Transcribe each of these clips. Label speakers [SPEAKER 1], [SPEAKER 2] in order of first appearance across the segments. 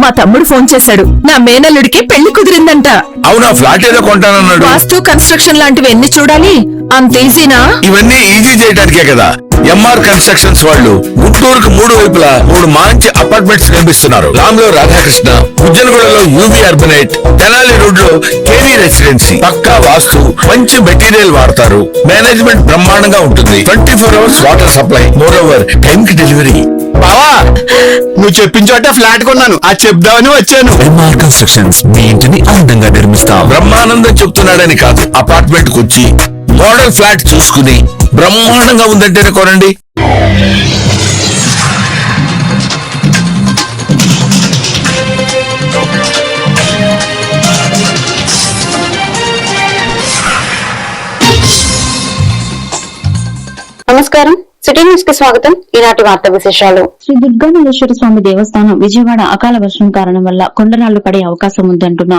[SPEAKER 1] మా తమ్ముడు ఫోన్ చేశాడు. నా మేనల్లుడికి పెళ్లి కుదిరిందంట.
[SPEAKER 2] అవునా? ఫ్లాట్ ఏదో కొంటానన్నాడు.
[SPEAKER 1] వాస్తు, కన్స్ట్రక్షన్ లాంటివి ఎన్ని చూడాలి? అంత ఈజీనా?
[SPEAKER 2] ఇవన్నీ ఈజీ చేయడానికే కదా ఎంఆర్ కన్స్ట్రక్షన్స్ వాళ్ళు గుంటూరుకు 3 వైపులా 3 మంచి అపార్ట్మెంట్స్ నిర్మిస్తున్నారు. రామ్లో రాధాకృష్ణ, ఉజ్జనగూడలో యూవీ అర్బనైట్, తెనాలి రోడ్ లో కేవీ రెసిడెన్సీ. పక్కా వాస్తు, మంచి మెటీరియల్ వాడతారు. మేనేజ్మెంట్ బ్రహ్మాండంగా ఉంటుంది. 24 hours water supply, moreover time కి డెలివరీ.
[SPEAKER 3] బావా, నువ్వు చెప్పిన చోట ఫ్లాట్ కొన్నాను, అది చెప్దామని వచ్చాను.
[SPEAKER 4] ఎంఆర్ కన్స్ట్రక్షన్స్ మీ ఇంటిని అందంగా నిర్మిస్తాం.
[SPEAKER 2] బ్రహ్మానందం చెప్తున్నాడని కాదు, అపార్ట్మెంట్ కు వచ్చి మోడల్ ఫ్లాట్ చూసుకుని బ్రహ్మాండంగా ఉందంటేనే కొనండి.
[SPEAKER 5] నమస్కారం, సిటీ న్యూస్ కి స్వాగతం. ఈనాటి వార్తా విశేషాలు.
[SPEAKER 6] శ్రీ దుర్గామల్లేశ్వర స్వామి దేవస్థానం విజయవాడ అకాల వర్షం కారణం వల్ల కొండరాళ్లు పడే అవకాశం ఉందంటున్న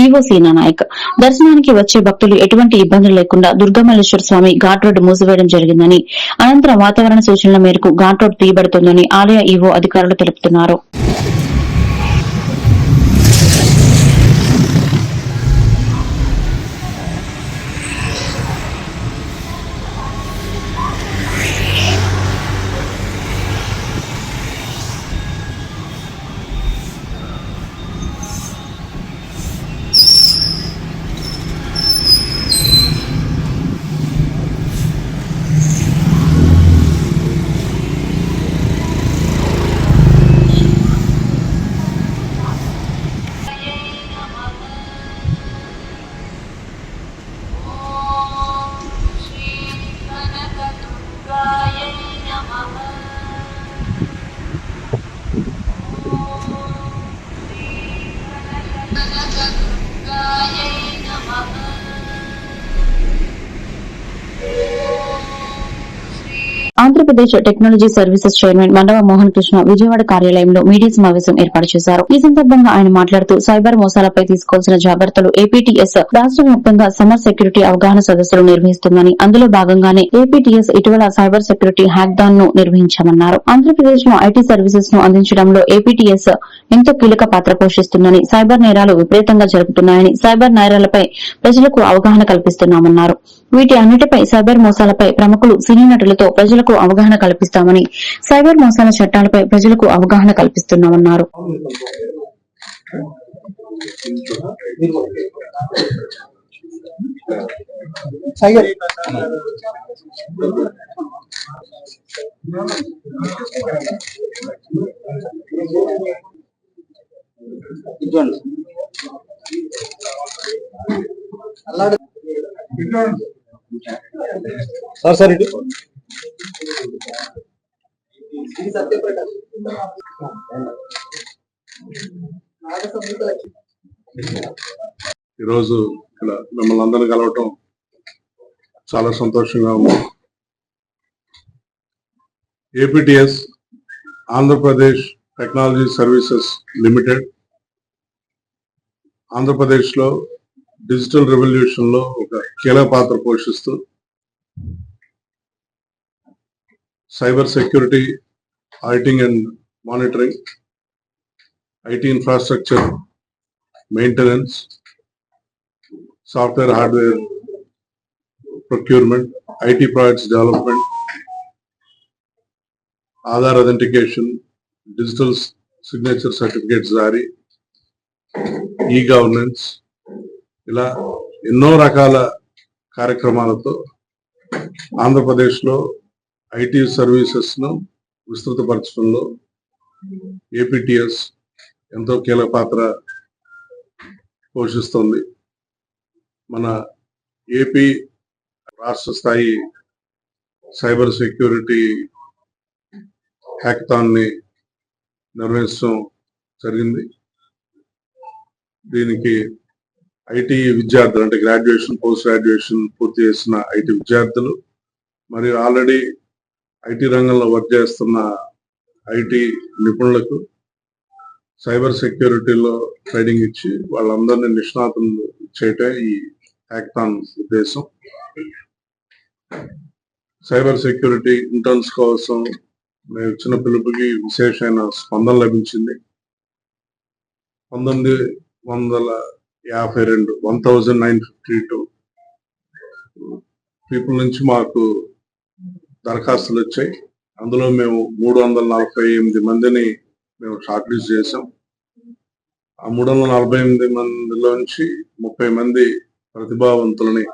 [SPEAKER 6] ఈవో సీనా నాయక్. దర్శనానికి వచ్చే భక్తులు ఎటువంటి ఇబ్బందులు లేకుండా దుర్గామల్లేశ్వర స్వామి ఘాట్ రోడ్డు మూసివేయడం జరిగిందని, అనంతరం వాతావరణ సూచనల మేరకు ఘాట్ రోడ్డు తీయబడుతోందని ఆలయ ఈవో అధికారులు తెలుపుతున్నారు. Andhra Pradesh technology services chairman Mandava Mohan Krishna Vijayawada కార్యాలయంలో మీడియా సమావేశం ఏర్పాటు చేశారు. ఈ సందర్భంగా ఆయన మాట్లాడుతూ సైబర్ మోసాలపై తీసుకోవాల్సిన జాగ్రత్తలు ఏపీటీఎస్ రాష్ట్ర వ్యాప్తంగా సమ్మర్ సెక్యూరిటీ అవగాహన సదస్సులు నిర్వహిస్తుందని, అందులో భాగంగానే ఏపీటీఎస్ ఇటీవల సైబర్ సెక్యూరిటీ హ్యాక్థాన్ ను నిర్వహించామన్నారు. ఆంధ్రప్రదేశ్ లో ఐటీ సర్వీసెస్ ను అందించడంలో ఏపీటీఎస్ ఎంతో కీలక పాత్ర పోషిస్తుందని, సైబర్ నేరాలు విపరీతంగా జరుగుతున్నాయని, సైబర్ నేరాలపై ప్రజలకు అవగాహన కల్పిస్తున్నామన్నారు. వీటి అన్నిటిపై సైబర్ మోసాలపై ప్రముఖులు, సినీ నటులతో ప్రజలకు అవగాహన కల్పిస్తామని, సైబర్ మోసాల చట్టాలపై ప్రజలకు అవగాహన కల్పిస్తున్నామన్నారు.
[SPEAKER 3] సార్ ఇటు
[SPEAKER 7] ఈరోజు ఇక్కడ మిమ్మల్ని అందరినీ కలవటం చాలా సంతోషంగా ఉంది. APTS Andhra Pradesh technology services limited Andhra Pradesh లో డిజిటల్ రెవల్యూషన్ లో ఒక కీలక పాత్ర పోషిస్తూ cyber security, auditing and monitoring, IT infrastructure maintenance, software hardware procurement, IT projects development, Aadhaar authentication, digital signature certificate జారీ, ఈ గవర్నెన్స్, ఇలా ఎన్నో రకాల కార్యక్రమాలతో ఆంధ్రప్రదేశ్లో ఐటీ సర్వీసెస్ ను విస్తృతపరచడంలో ఏపీటీఎస్ ఎంతో కీలక పాత్ర పోషిస్తుంది. మన ఏపీ రాష్ట్ర స్థాయి సైబర్ సెక్యూరిటీ హ్యాకథాన్ ని నిర్వహించడం జరిగింది. దీనికి ఐటీ విద్యార్థులు, అంటే గ్రాడ్యుయేషన్, పోస్ట్ గ్రాడ్యుయేషన్ పూర్తి చేసిన ఐటీ విద్యార్థులు మరియు ఆల్రెడీ ఐటీ రంగంలో వర్క్ చేస్తున్న ఐటీ నిపుణులకు సైబర్ సెక్యూరిటీలో ట్రైనింగ్ ఇచ్చి వాళ్ళందరినీ నిష్ణాతులు చేయటం ఈ హ్యాకథాన్ ఉద్దేశం. సైబర్ సెక్యూరిటీ ఇంటర్న్స్ కోసం మేము ఇచ్చిన పిలుపుకి విశేషమైన స్పందన లభించింది. 1952 పీపుల్ నుంచి మాకు దరఖాస్తులు వచ్చాయి. అందులో మేము 348 మందిని మేము షార్ట్ లిస్ట్ చేసాం. ఆ 348 మందిలోంచి 30 మంది ప్రతిభావంతులని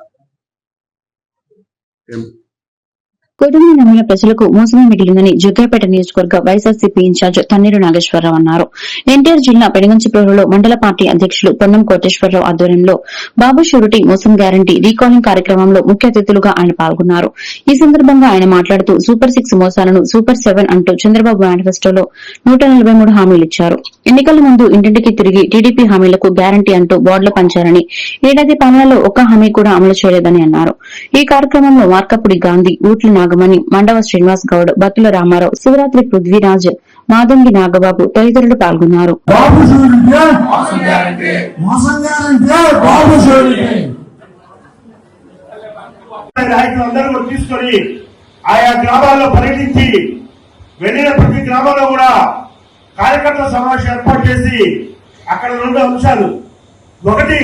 [SPEAKER 6] కుటుంబ నమ్మిన ప్రజలకు మోసమే మిగిలిందని జగ్గయ్యపేట నియోజకవర్గ వైఎస్ఆర్సీపీ ఇన్ఛార్జ్ తన్నీరు నాగేశ్వరరావు అన్నారు. ఎన్టీఆర్ జిల్లా పెనుగంచిప్రోలులో మండల పార్టీ అధ్యకులు పొన్నం కోటేశ్వరరావు ఆధ్వర్యంలో బాబు షూరిటీ మోసం గ్యారంటీ రీకాలింగ్ కార్యక్రమంలో ముఖ్య అతిథులుగా ఆయన పాల్గొన్నారు. ఈ సందర్భంగా ఆయన మాట్లాడుతూ సూపర్ 6 మోసాలను సూపర్ 7 అంటూ చంద్రబాబు మేనిఫెస్టోలో 143 హామీలిచ్చారు. ఎన్నికల ముందు ఇంటింటికి తిరిగి టీడీపీ హామీలకు గ్యారంటీ అంటూ బోర్డులు పంచారని, ఏడాది పాలనలో ఒక్క హామీ కూడా అమలు చేయలేదని అన్నారు. ఈ కార్యక్రమంలో మార్కపుడి గాంధీ, ఊట్ల నాగమణి, మండవ శ్రీనివాస్ గౌడ్, బత్తుల రామారావు, శివరాత్రి పృథ్వీరాజ్, మాదంగి నాగబాబు తదితరులు పాల్గొన్నారు.
[SPEAKER 8] నాయకులందరూ తీసుకొని ఆయా గ్రామాల్లో పర్యటించి వెళ్లిన ప్రతి గ్రామంలో కూడా కార్యకర్తల సమావేశం ఏర్పాటు చేసి అక్కడ 2 అంశాలు. ఒకటి,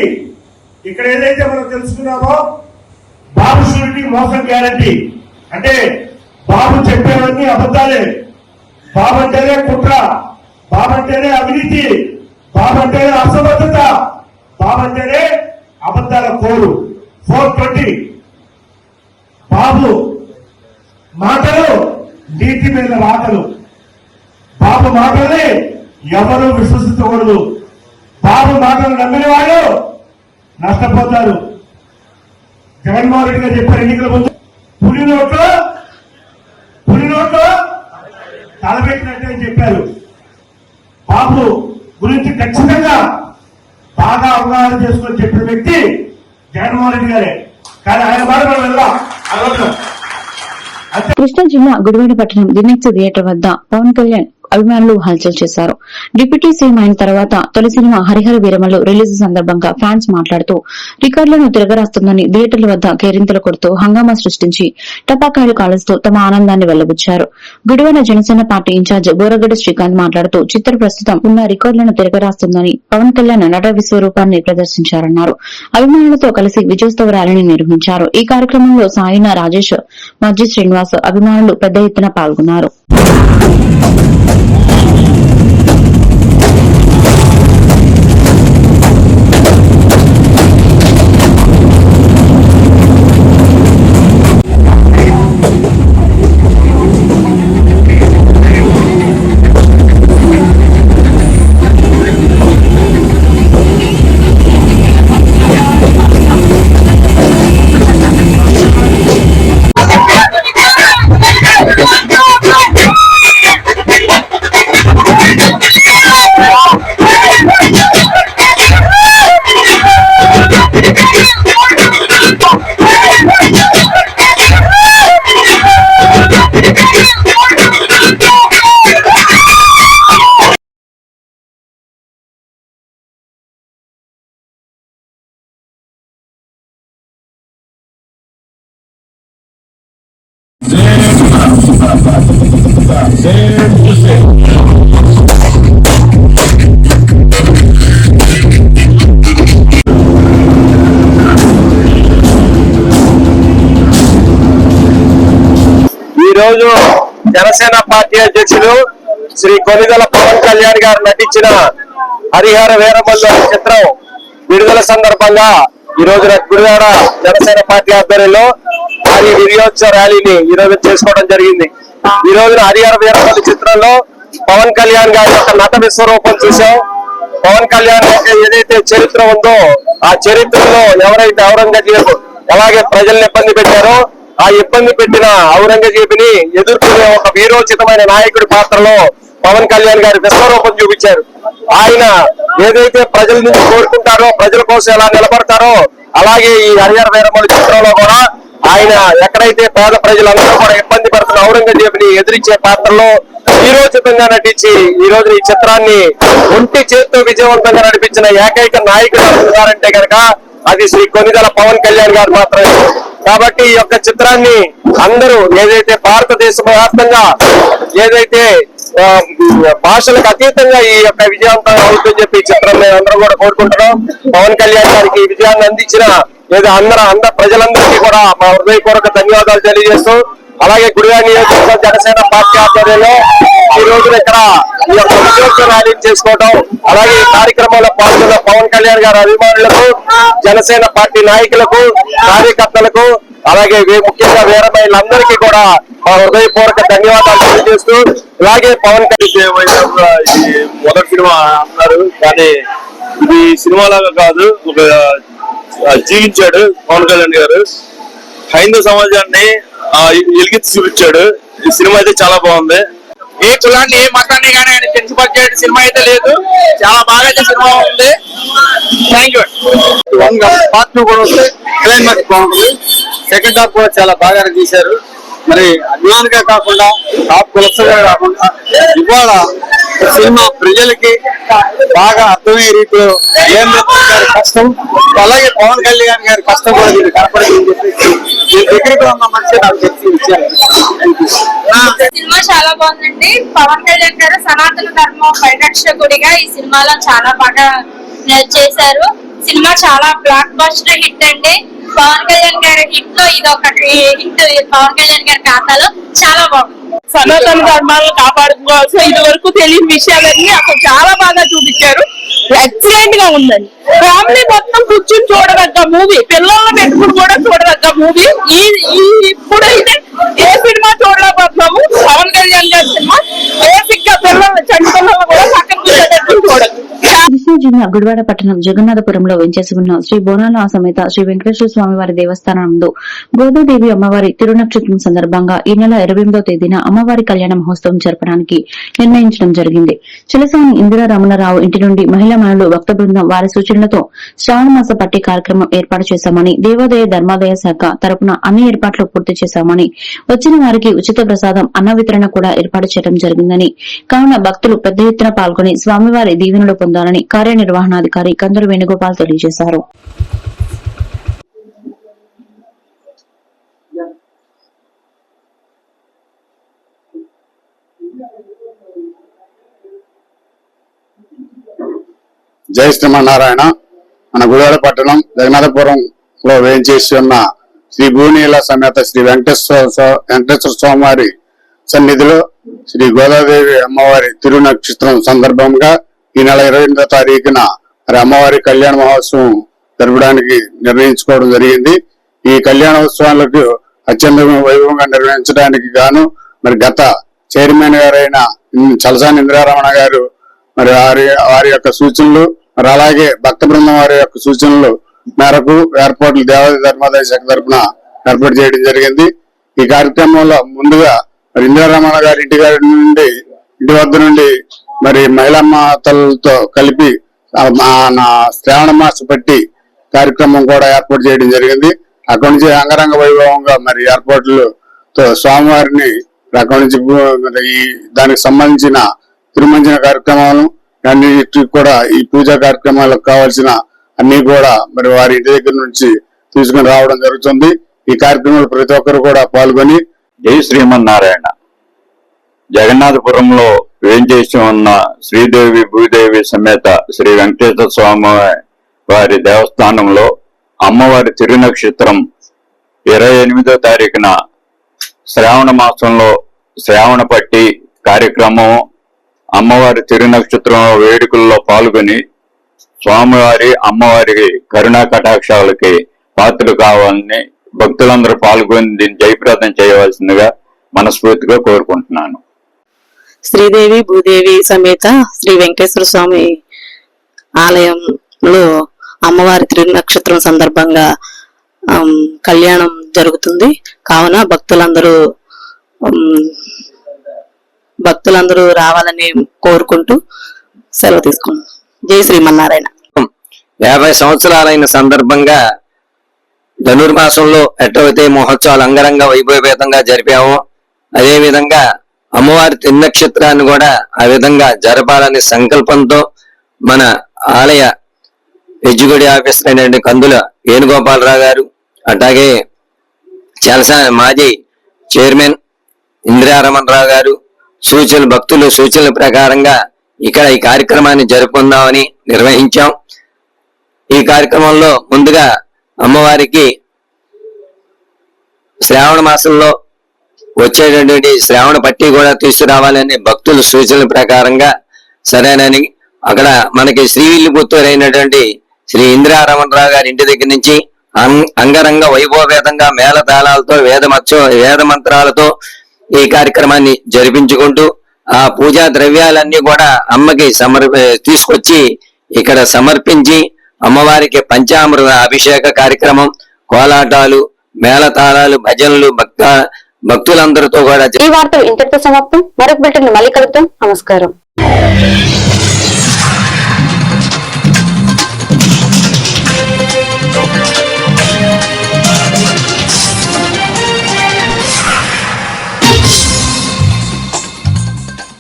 [SPEAKER 8] ఇక్కడ ఏదైతే మనం తెలుసుకున్నామో బాబు షూరిటీ మోసం గ్యారంటీ అంటే బాబు చెప్పేవన్నీ అబద్దాలే, బాబు అంటేనే కుట్ర, బాబు అంటేనే అవినీతి, బాబు అంటేనే అసమర్థత, బాబు అంటేనే అబద్దాల కోరు. 420 బాబు మాటలు నీతి మీద రాతలు, బాబు మాటల్ని ఎవరు విశ్వసించకూడదు. బాబు మాటలు నమ్మిన వాళ్ళు నష్టపోతారు. జగన్మోహన్ రెడ్డి గారు చెప్పారు ఎన్నికల ముందు, పులి నోట్లో తలపెట్టినట్టే అని చెప్పారు. బాబు గురించి ఖచ్చితంగా బాగా అవగాహన చేసుకొని చెప్పిన వ్యక్తి జగన్మోహన్ రెడ్డి గారే. కానీ ఆయన మాట మనం వెళ్దాం.
[SPEAKER 6] కృష్ణా జిల్లా గుడివాడ పట్టణం లినెక్స్ థియేటర్ వద్ద పవన్ కళ్యాణ్ అభిమానులు హల్చల్ చేశారు. డిప్యూటీ సీఎం అయిన తర్వాత తొలి సినిమా హరిహర వీరమలు రిలీజ్ సందర్భంగా ఫ్యాన్స్ మాట్లాడుతూ రికార్డులను తిరగరాస్తుందని థియేటర్ల వద్ద కేరింతలు కొడుతూ హంగామా సృష్టించి టపాకాయలు కాలుస్తూ తమ ఆనందాన్ని వెల్లబుచ్చారు. గుడివాడ జనసేన పార్టీ ఇన్ఛార్జ్ బోరగడ్డ శ్రీకాంత్ మాట్లాడుతూ చిత్ర ప్రస్తుతం ఉన్న రికార్డులను తిరగరాస్తుందని పవన్ కళ్యాణ్ నట విశ్వరూపాన్ని ప్రదర్శించారన్నారు. అభిమానులతో కలిసి విజయోత్సవ ర్యాలీని నిర్వహించారు. ఈ కార్యక్రమంలో సాయిన రాజేష్, మజ్జి శ్రీనివాస్ అభిమానులు పెద్ద ఎత్తున పాల్గొన్నారు.
[SPEAKER 9] ఈరోజు జనసేన పార్టీ అధ్యక్షులు శ్రీ కొనిదెల పవన్ కళ్యాణ్ గారు నటించిన హరిహర వీరమల్లు చిత్రం విడుదల సందర్భంగా ఈ రోజున గుడివాడ జనసేన పార్టీ ఆధ్వర్యంలో భారీ విజయోత్సవ ర్యాలీని ఈ రోజు చేసుకోవడం జరిగింది. ఈ రోజున హరిహర వీరమల్లు చిత్రంలో పవన్ కళ్యాణ్ గారి యొక్క నట విశ్వరూపం చూసాం. పవన్ కళ్యాణ్ యొక్క ఏదైతే చరిత్ర ఉందో ఆ చరిత్రలో ఎవరైతే ఔరంగజేబు ఎలాగే ప్రజల్ని ఇబ్బంది పెట్టారో ఆ ఇబ్బంది పెట్టిన ఔరంగజేబుని ఎదుర్కొనే ఒక వీరోచితమైన నాయకుడి పాత్రలో పవన్ కళ్యాణ్ గారి విశ్వరూపం చూపించారు. ఆయన ఏదైతే ప్రజల నుంచి కోరుకుంటారో, ప్రజల కోసం ఎలా నిలబడతారో అలాగే ఈ హరిహర వీరమల్లు చిత్రంలో కూడా ఆయన ఎక్కడైతే పేద ప్రజలందరూ కూడా ఇబ్బంది పడుతున్న ఔరంగజేబుని ఎదిరించే పాత్రలో వీరోచితంగా నటించి ఈ రోజు ఈ చిత్రాన్ని ఒంటి చేత్తో విజయవంతంగా నడిపించిన ఏకైక నాయకుడు ఉన్నారంటే కనుక అది శ్రీ కొనిదెల పవన్ కళ్యాణ్ గారు మాత్రమే. కాబట్టి ఈ యొక్క చిత్రాన్ని అందరూ ఏదైతే భారతదేశ వ్యాప్తంగా ఏదైతే భాషలకు అతీతంగా ఈ యొక్క విజయవంతం అవుతుందని చెప్పి ఈ చిత్రాన్ని కూడా కోరుకుంటున్నాం. పవన్ కళ్యాణ్ గారికి విజయాన్ని అందించిన లేదా అందరు ప్రజలందరికీ కూడా మా హృదయపూర్వక ధన్యవాదాలు తెలియజేస్తూ, అలాగే గుడివాడ నియోజకవర్గ జనసేన పార్టీ ఆధ్వర్యంలో ఈ రోజున ఇక్కడ ఈ యొక్క విజయోత్సవ ర్యాలీని చేసుకోవడం, అలాగే ఈ కార్యక్రమంలో పాల్గొన్న పవన్ కళ్యాణ్ గారి అభిమానులకు, జనసేన పార్టీ నాయకులకు, కార్యకర్తలకు, అలాగే ముఖ్యంగా వీర మహిళలందరికీ కూడా మా హృదయపూర్వక ధన్యవాదాలు తెలియజేస్తూ, అలాగే పవన్ కళ్యాణ్ మొదటి సినిమా అన్నారు కానీ ఇది సినిమాలాగా కాదు, ఒక జీవించాడు పవన్ కళ్యాణ్ గారు. హైందవ సమాజాన్ని ఎలిగెత్తి చూపించాడు. ఈ సినిమా అయితే చాలా బాగుంది. ఏ కులాన్ని ఏ మతాన్ని కానీ ఆయన కించపరిచే సినిమా అయితే లేదు. చాలా బాగా అయితే సినిమా ఉంది. Thank you. పార్ట్ 2 కూడా వస్తే క్లైమాక్స్ బాగుంటుంది. సెకండ్ హాఫ్ కూడా చాలా బాగా తీశారు. మరి అభిమానిగా కాకుండా టాప్ కులసగా కాకుండా ఇవాళ సినిమా ప్రజలకి బాగా అర్థమయ్యే రీతిలో ఏం గారి కష్టం, అలాగే పవన్ కళ్యాణ్ గారి కష్టం కూడా దీన్ని కనపడిందని చెప్పేసి ఈ దగ్గరికి ఉన్న మనిషి నాకు తెలిసి ఇచ్చారు.
[SPEAKER 10] సినిమా చాలా బాగుందండి. పవన్ కళ్యాణ్ గారు సనాతన ధర్మం పరిరక్షకుడిగా ఈ సినిమాలో చాలా బాగా చేశారు. సినిమా చాలా బ్లాక్ బస్టర్ హిట్ అండి. పవన్ కళ్యాణ్ గారి హిట్ లో ఇది ఒక హిట్. పవన్ కళ్యాణ్ గారి ఖాతాలో చాలా బాగుంది.
[SPEAKER 1] సనాతన ధర్మాలను కాపాడుకోవాల్సిన ఇది వరకు తెలియని విషయాలన్నీ అసలు చాలా బాగా చూపించారు. ఎక్సలెంట్ గా ఉందండి. ఫ్యామిలీ మొత్తం కూర్చుని చూడదగ్గ మూవీ, పిల్లల్ని పెట్టుకుని కూడా చూడదగ్గ మూవీ. ఇప్పుడు అయితే ఏ సినిమా చూడలేకపోతున్నాము. పవన్ కళ్యాణ్ గారి సినిమా బేసిక్ గా పిల్లలు చంటి పిల్లలు కూడా పక్కన కూర్చోబెట్టుకుని చూడదు.
[SPEAKER 6] కృష్ణా జిల్లా గుడివాడ పట్టణం జగన్నాథపురంలో వెంచేసి ఉన్న శ్రీ బోనాల సమేత శ్రీ వెంకటేశ్వర స్వామి వారి దేవస్థానంలో గోదాదేవి అమ్మవారి తిరునక్షత్రం సందర్భంగా ఈ నెల 28వ తేదీన అమ్మవారి కళ్యాణ మహోత్సవం జరపడానికి నిర్ణయించడం జరిగింది. చిలసాని ఇందిరా రమణరావు ఇంటి నుండి మహిళా మనులు భక్త బృందం వారి సూచనలతో శ్రావణ మాస పట్టి కార్యక్రమం ఏర్పాటు చేశామని, దేవాదాయ ధర్మాదాయ శాఖ తరపున అన్ని ఏర్పాట్లు పూర్తి చేశామని, వచ్చిన వారికి ఉచిత ప్రసాదం అన్న వితరణ కూడా ఏర్పాటు చేయడం జరిగిందని, కావున భక్తులు పెద్ద ఎత్తున పాల్గొని స్వామివారి దీవెనలు పొందాలని కార్యనిర్వహణాధికారి కందరు వేణుగోపాల్ తెలియజేశారు.
[SPEAKER 3] జై శ్రీమన్నారాయణ. మన గుడివాడ పట్టణం జగన్నాథపురంలో వేయించేసి ఉన్న శ్రీ భూనీల సమేత శ్రీ వెంకటేశ్వర స్వామి వారి సన్నిధిలో శ్రీ గోదాదేవి అమ్మవారి తిరునక్షత్రం సందర్భంగా ఈ నెల 28వ తారీఖున మరి అమ్మవారి కళ్యాణ మహోత్సవం జరపడానికి నిర్ణయించుకోవడం జరిగింది. ఈ కళ్యాణోత్సవాలకు అత్యంత వైభవంగా నిర్వహించడానికి గాను మరి గత చైర్మన్ గారైన చలసాని ఇందిరారమణ గారు మరి వారి యొక్క సూచనలు, మరి అలాగే భక్త బృందం వారి యొక్క సూచనలు మేరకు ఏర్పాట్లు దేవాదాయ ధర్మాదాయ శాఖ తరఫున ఏర్పాటు చేయడం జరిగింది. ఈ కార్యక్రమంలో ముందుగా మరి ఇందిరారమణ గారి ఇంటి వద్ద నుండి మరి మహిళా మాతలతో కలిపి శ్రావణ మాస పట్టి కార్యక్రమం కూడా ఏర్పాటు చేయడం జరిగింది. అక్కడి నుంచి అంగరంగ వైభవంగా మరి ఏర్పాట్లతో స్వామివారిని అక్కడి నుంచి దానికి సంబంధించిన తిరుమంజన కార్యక్రమాలు అన్నిటి కూడా ఈ పూజా కార్యక్రమాలకు కావాల్సిన అన్ని కూడా మరి వారి ఇంటి దగ్గర నుంచి తీసుకుని రావడం జరుగుతుంది. ఈ కార్యక్రమంలో ప్రతి ఒక్కరు కూడా పాల్గొని
[SPEAKER 9] జై శ్రీమన్నారాయణ. జగన్నాథపురంలో వేంచేసి ఉన్న శ్రీదేవి భూదేవి సమేత శ్రీ వెంకటేశ్వర స్వామి వారి దేవస్థానంలో అమ్మవారి తిరునక్షత్రం 28వ తారీఖున శ్రావణ మాసంలో శ్రావణ పట్టి కార్యక్రమం, అమ్మవారి తిరునక్షత్రం వేడుకల్లో పాల్గొని స్వామివారి అమ్మవారి కరుణా కటాక్షాలకి పాత్రలు కావాలని భక్తులందరూ పాల్గొని దీన్ని జయప్రదం చేయవలసిందిగా మనస్ఫూర్తిగా కోరుకుంటున్నాను.
[SPEAKER 11] శ్రీదేవి భూదేవి సమేత శ్రీ వెంకటేశ్వర స్వామి ఆలయంలో అమ్మవారి తిరునక్షత్రం సందర్భంగా కళ్యాణం జరుగుతుంది. కావున భక్తులందరూ రావాలని కోరుకుంటూ సెలవు తీసుకున్నాం. జై శ్రీమన్నారాయణ.
[SPEAKER 12] 50 సంవత్సరాలైన సందర్భంగా ధనుర్మాసంలో ఎట్టవతే మహోత్సవాలు అంగరంగ వైభవేతంగా జరిపాము. అదేవిధంగా అమ్మవారి తిరునక్షత్రాన్ని కూడా ఆ విధంగా జరపాలనే సంకల్పంతో మన ఆలయ ఎగ్జిక్యూటివ్ ఆఫీసర్ అయిన కందుల వేణుగోపాలరావు గారు, అట్లాగే మాజీ చైర్మన్ ఇందిరారమణరావు గారు భక్తుల సూచనల ప్రకారంగా ఇక్కడ ఈ కార్యక్రమాన్ని జరుపుకుందామని నిర్వహించాం. ఈ కార్యక్రమంలో ముందుగా అమ్మవారికి శ్రావణ మాసంలో వచ్చేటటువంటి శ్రావణ పట్టి కూడా తీసుకురావాలని భక్తుల సూచనల ప్రకారంగా సరేనని అక్కడ మనకి శ్రీవిల్లిపుత్తూరు అయినటువంటి శ్రీ ఇందిరారమణరావు గారి ఇంటి దగ్గర నుంచి అంగరంగ వైభవపేతంగా మేళతాళాలతో వేద మంత్రాలతో ఈ కార్యక్రమాన్ని జరిపించుకుంటూ ఆ పూజా ద్రవ్యాలన్నీ కూడా అమ్మకి తీసుకొచ్చి ఇక్కడ సమర్పించి అమ్మవారికి పంచామృత అభిషేక కార్యక్రమం, కోలాటాలు, మేళతాళాలు, భజనలు, భక్తులందరితో కూడా
[SPEAKER 5] ఈ వార్తలు ఇంతటితో సమాప్తం. మరొక బిల్టన్ మళ్ళీ కలుద్దాం. నమస్కారం.